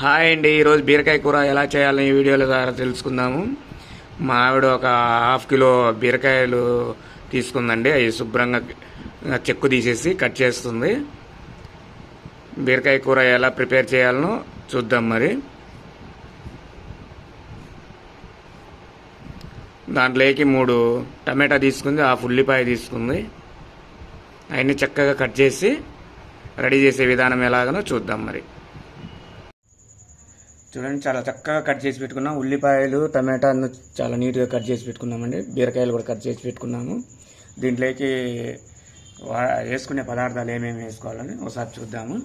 Hi అండి. ఈరోజు బీరకాయ కూర ఎలా చేయాలని ఈ వీడియోల ద్వారా తెలుసుకుందాము. మా ఆవిడ ఒక హాఫ్ కిలో బీరకాయలు తీసుకుందండి. అవి శుభ్రంగా చెక్కు తీసేసి కట్ చేస్తుంది. బీరకాయ కూర ఎలా ప్రిపేర్ చేయాలనో చూద్దాం. మరి దాంట్లోకి 3 టమాటా తీసుకుంది, హాఫ్ ఉల్లిపాయ తీసుకుంది. అవన్నీ చక్కగా కట్ చేసి రెడీ చేసే విధానం ఎలాగనో చూద్దాం. మరి చూడండి, చాలా చక్కగా కట్ చేసి పెట్టుకున్నాం. ఉల్లిపాయలు టమాటాను చాలా నీట్గా కట్ చేసి పెట్టుకున్నామండి. బీరకాయలు కూడా కట్ చేసి పెట్టుకున్నాము. దీంట్లోకి వేసుకునే పదార్థాలు ఏమేమి వేసుకోవాలని ఒకసారి చూద్దాము.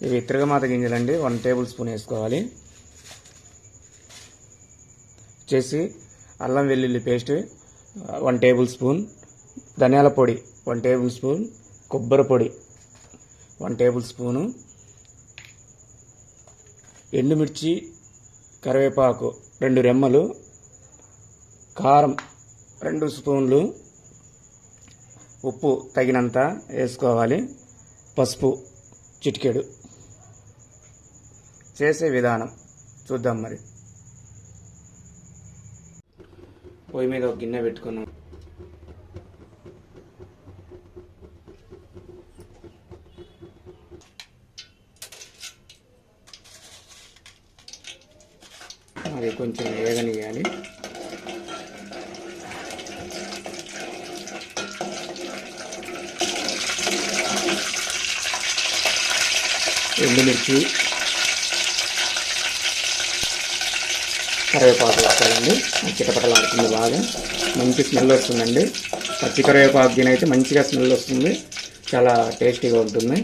ఇవి తిరగమాత గింజలండి, 1 టేబుల్ స్పూన్ వేసుకోవాలి. వచ్చేసి అల్లం వెల్లుల్లి పేస్ట్ 1 టేబుల్ స్పూన్, ధనియాల పొడి 1 టేబుల్ స్పూన్, కొబ్బరి పొడి 1 టేబుల్ స్పూను, ఎండుమిర్చి, కరివేపాకు 2 రెమ్మలు, కారం 2 స్పూన్లు, ఉప్పు తగినంత వేసుకోవాలి, పసుపు చిటికెడు. చేసే విధానం చూద్దాం. మరి పొయ్యి మీద ఒక గిన్నె పెట్టుకున్నాం. అది కొంచెం వేగనియాలి. ఎండుమిర్చి, కరివేపాకు వేస్తానండి. చిటపటలాడుతుంది, బాగా మంచి స్మెల్ వస్తుందండి. పచ్చి కరివేపాకు దీనైతే మంచిగా స్మెల్ వస్తుంది, చాలా టేస్టీగా ఉంటుంది.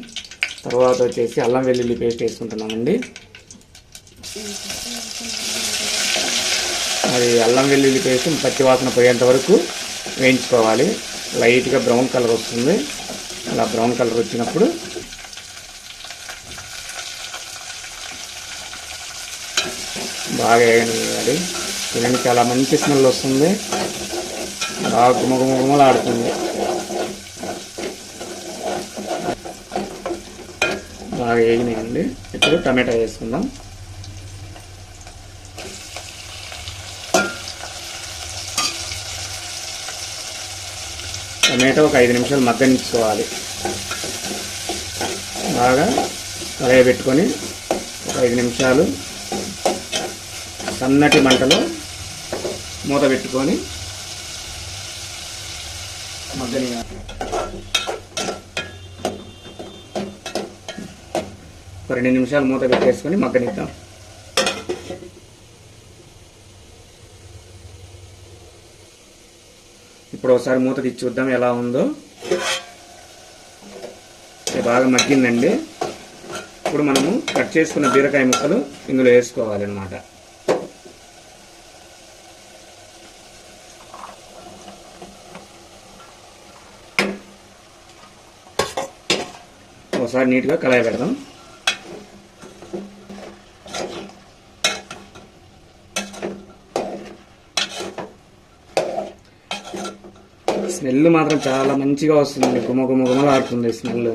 తర్వాత వచ్చేసి అల్లం వెల్లుల్లి పేస్ట్ వేసుకుంటున్నామండి. అది అల్లం వెల్లుల్లి పేస్ట్ పచ్చి వాసన పోయేంత వరకు వేయించుకోవాలి. లైట్గా బ్రౌన్ కలర్ వస్తుంది. అలా బ్రౌన్ కలర్ వచ్చినప్పుడు బాగా వేయనివ్వాలి. చూడండి, చాలా మంచి స్మెల్ వస్తుంది, బాగా గుమగుమలాడుతుంది. బాగా వేగినాయండి. ఇప్పుడు టమాటా వేసుకుందాం. టమాటా ఒక 5 నిమిషాలు మగ్గనిచ్చుకోవాలి. బాగా కలయబెట్టుకొని ఒక 5 నిమిషాలు సన్నటి మంటలో మూత పెట్టుకొని మగ్గనియాలి. ఒక 2 నిమిషాలు మూత పెట్టేసుకొని మగ్గనిద్దాం. ఇప్పుడు ఒకసారి మూత తీసి చూద్దాం ఎలా ఉందో. బాగా మగ్గిందండి. ఇప్పుడు మనము కట్ చేసుకున్న బీరకాయ ముక్కలు ఇందులో వేసుకోవాలన్నమాట. ఒకసారి నీట్గా కలయి పెడదాం. స్మెల్ మాత్రం చాలా మంచిగా వస్తుంది, గుమగుమలాడుతుంది స్మెల్.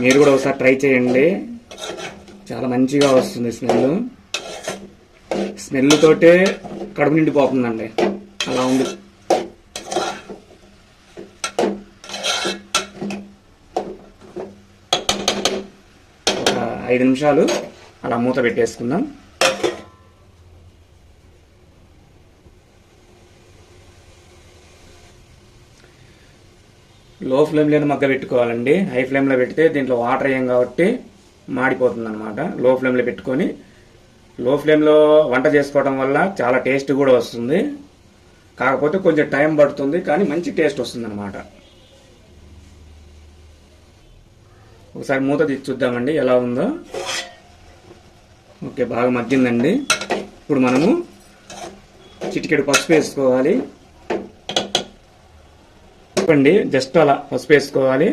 మీరు కూడా ఒకసారి ట్రై చేయండి, చాలా మంచిగా వస్తుంది స్మెల్. స్మెల్ తోటే కడుపు నిండిపోతుందండి, అలా ఉంది. ఒక 5 నిమిషాలు అలా మూత పెట్టేసుకుందాం. లో ఫ్లేమ్లోనే మగ్గ పెట్టుకోవాలండి. హై ఫ్లేమ్లో పెడితే దీంట్లో వాటర్ వేయం కాబట్టి మాడిపోతుంది అనమాట. లో ఫ్లేమ్లో పెట్టుకొని, లో ఫ్లేమ్లో వంట చేసుకోవడం వల్ల చాలా టేస్ట్ కూడా వస్తుంది. కాకపోతే కొంచెం టైం పడుతుంది, కానీ మంచి టేస్ట్ వస్తుంది అనమాట. ఒకసారి మూత తీసి చూద్దామండి ఎలా ఉందో. ఓకే, బాగా మగ్గిందండి. ఇప్పుడు మనము చిటికెడు పసుపు వేసుకోవాలి. చెప్పండి, జస్ట్ అలా పసుపు వేసుకోవాలి.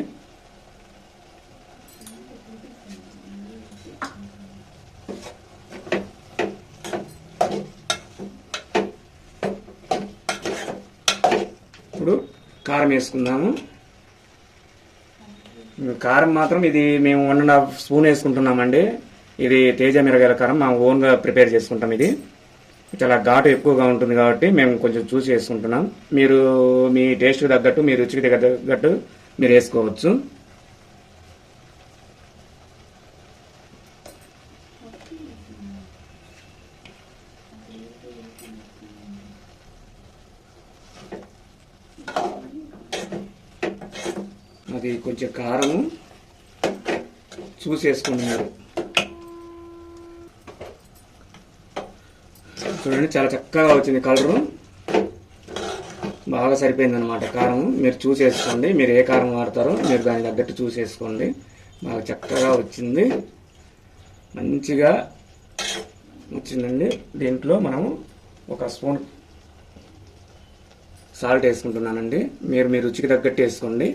ఇప్పుడు కారం వేసుకుందాము. కారం మాత్రం ఇది మేము 1.5 స్పూన్ వేసుకుంటున్నామండి. ఇది తేజ మిరగాయల కారం మా ఓన్గా ప్రిపేర్ చేసుకుంటాం. ఇది చాలా ఘాటు ఎక్కువగా ఉంటుంది కాబట్టి మేము కొంచెం చూసి వేసుకుంటున్నాం. మీరు మీ టేస్ట్కి తగ్గట్టు, మీ రుచికి తగ్గట్టు మీరు వేసుకోవచ్చు. అది కొంచెం కారము చూసి వేసుకుంటున్నారు. చూడండి చాలా చక్కగా వచ్చింది, కలరు బాగా సరిపోయింది అనమాట. కారం మీరు చూసేసుకోండి, మీరు ఏ కారం వాడతారో మీరు దానికి తగ్గట్టు చూసేసుకోండి. బాగా చక్కగా వచ్చింది, మంచిగా వచ్చిందండి. దీంట్లో మనము 1 స్పూన్ సాల్ట్ వేసుకుంటున్నానండి. మీరు మీ రుచికి తగ్గట్టు వేసుకోండి.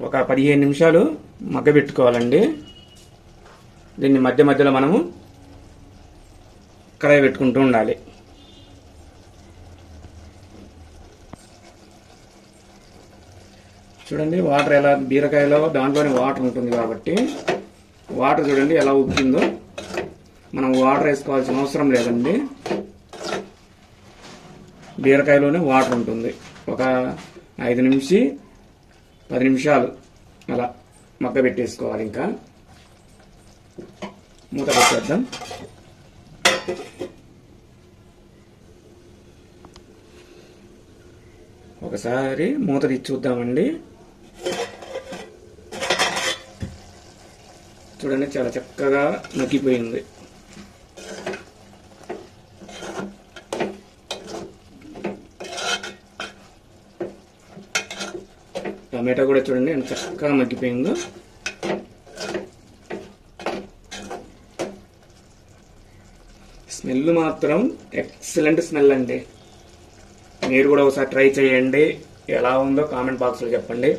ఒక 15 నిమిషాలు మగ్గబెట్టుకోవాలండి. దీన్ని మధ్య మధ్యలో మనము కడాయి పెట్టుకుంటూ ఉండాలి. చూడండి వాటర్ ఎలా, బీరకాయలో దాంట్లోనే వాటర్ ఉంటుంది కాబట్టి వాటర్ చూడండి ఎలా ఉబ్బిందో. మనం వాటర్ వేసుకోవాల్సిన అవసరం లేదండి, బీరకాయలోనే వాటర్ ఉంటుంది. ఒక 5 నుంచి 10 నిమిషాలు అలా మగ్గ పెట్టేసుకోవాలి. ఇంకా మూత పెట్టేద్దాం. ఒకసారి మూత తీసి చూద్దామండి. చూడండి చాలా చక్కగా మగ్గిపోయింది. టమాటో కూడా చూడండి ఎంత చక్కగా మగ్గిపోయిందో. స్మెల్ మాత్రం ఎక్సలెంట్ స్మెల్ అండి. మీరు కూడా ఒకసారి ట్రై చేయండి, ఎలా ఉందో కామెంట్ బాక్స్లో చెప్పండి.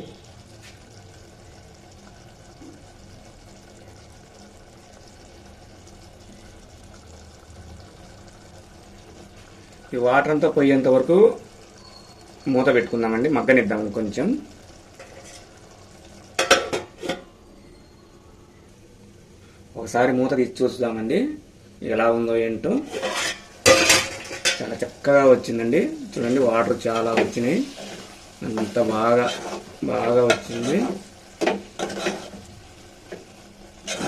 ఈ వాటర్ అంతా పోయేంత వరకు మూత పెట్టుకుందామండి, మగ్గనిద్దాం కొంచెం. ఒకసారి మూత తీసి చూద్దామండి ఎలా ఉందో ఏంటో. చాలా చక్కగా వచ్చిందండి. చూడండి వాటర్ చాలా వచ్చినాయి, అంత బాగా వచ్చింది,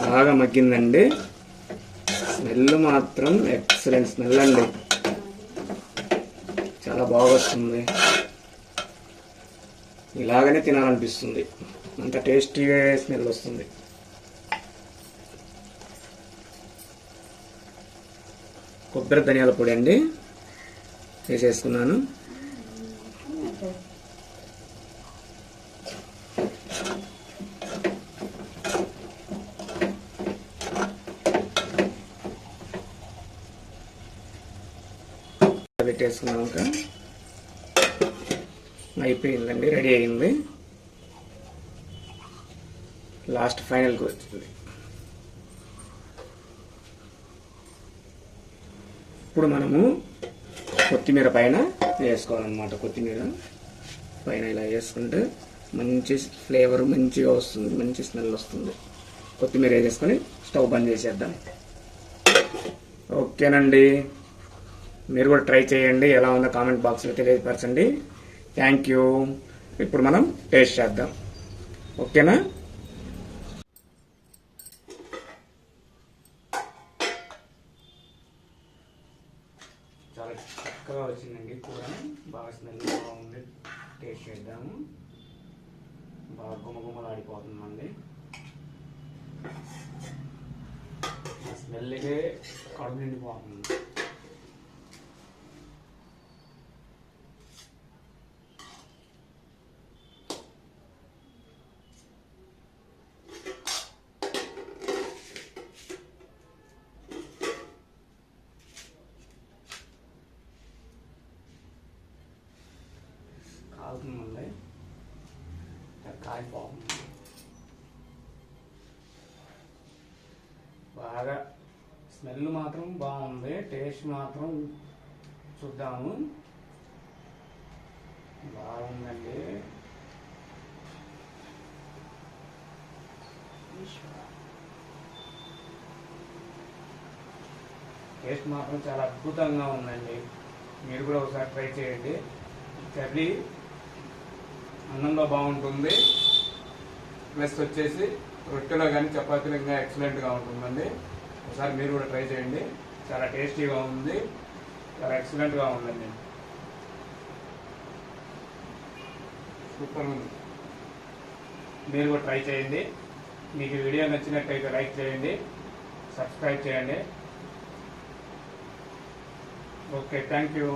బాగా మగ్గిందండి. స్మెల్ మాత్రం ఎక్సలెంట్ స్మెల్ అండి, చాలా బాగా వస్తుంది. ఇలాగనే తినాలనిపిస్తుంది, అంత టేస్టీగా స్మెల్ వస్తుంది. కొబ్బరి ధనియాల పొడి అండి వేసేసుకున్నాను. పెట్టేసుకున్నాక అయిపోయిందండి, రెడీ అయింది. లాస్ట్ ఫైనల్కి వచ్చింది. ఇప్పుడు మనము కొత్తిమీర పైన వేసుకోవాలన్నమాట. కొత్తిమీర పైన ఇలా వేసుకుంటే మంచి ఫ్లేవర్ మంచిగా వస్తుంది, మంచి స్మెల్ వస్తుంది. కొత్తిమీర వేసేసుకొని స్టవ్ బంద్ చేసేద్దాం. ఓకేనండి, మీరు కూడా ట్రై చేయండి, ఎలా ఉందో కామెంట్ బాక్స్లో తెలియపరచండి. Thank you. ఇప్పుడు మనం టేస్ట్ చేద్దాం, ఓకేనా? చాలా చక్కగా వచ్చిందండి కూర, బాగా స్మెల్ బాగుంది. టేస్ట్ చేద్దాము. బాగా గుమగుమలాడిపోతుందండి. స్మెల్కే కడుపు నిండిపోతుంది. కాలుతుందండి, కాలిపోతుంది బాగా. స్మెల్ మాత్రం బాగుంది, టేస్ట్ మాత్రం చూద్దాము. బాగుందండి. టేస్ట్ మాత్రం చాలా అద్భుతంగా ఉందండి. మీరు కూడా ఒకసారి ట్రై చేయండి. కర్రీ అన్నంలో బాగుంటుంది, ప్లస్ వచ్చేసి రొట్టెలో కానీ చపాతీలో ఇంకా ఎక్సలెంట్గా ఉంటుందండి. ఒకసారి మీరు కూడా ట్రై చేయండి. చాలా టేస్టీగా ఉంది, చాలా ఎక్సలెంట్గా ఉందండి. సూపర్ ఉంది. మీరు కూడా ట్రై చేయండి. మీకు వీడియో నచ్చినట్టయితే లైక్ చేయండి, సబ్స్క్రైబ్ చేయండి. Okay, thank you.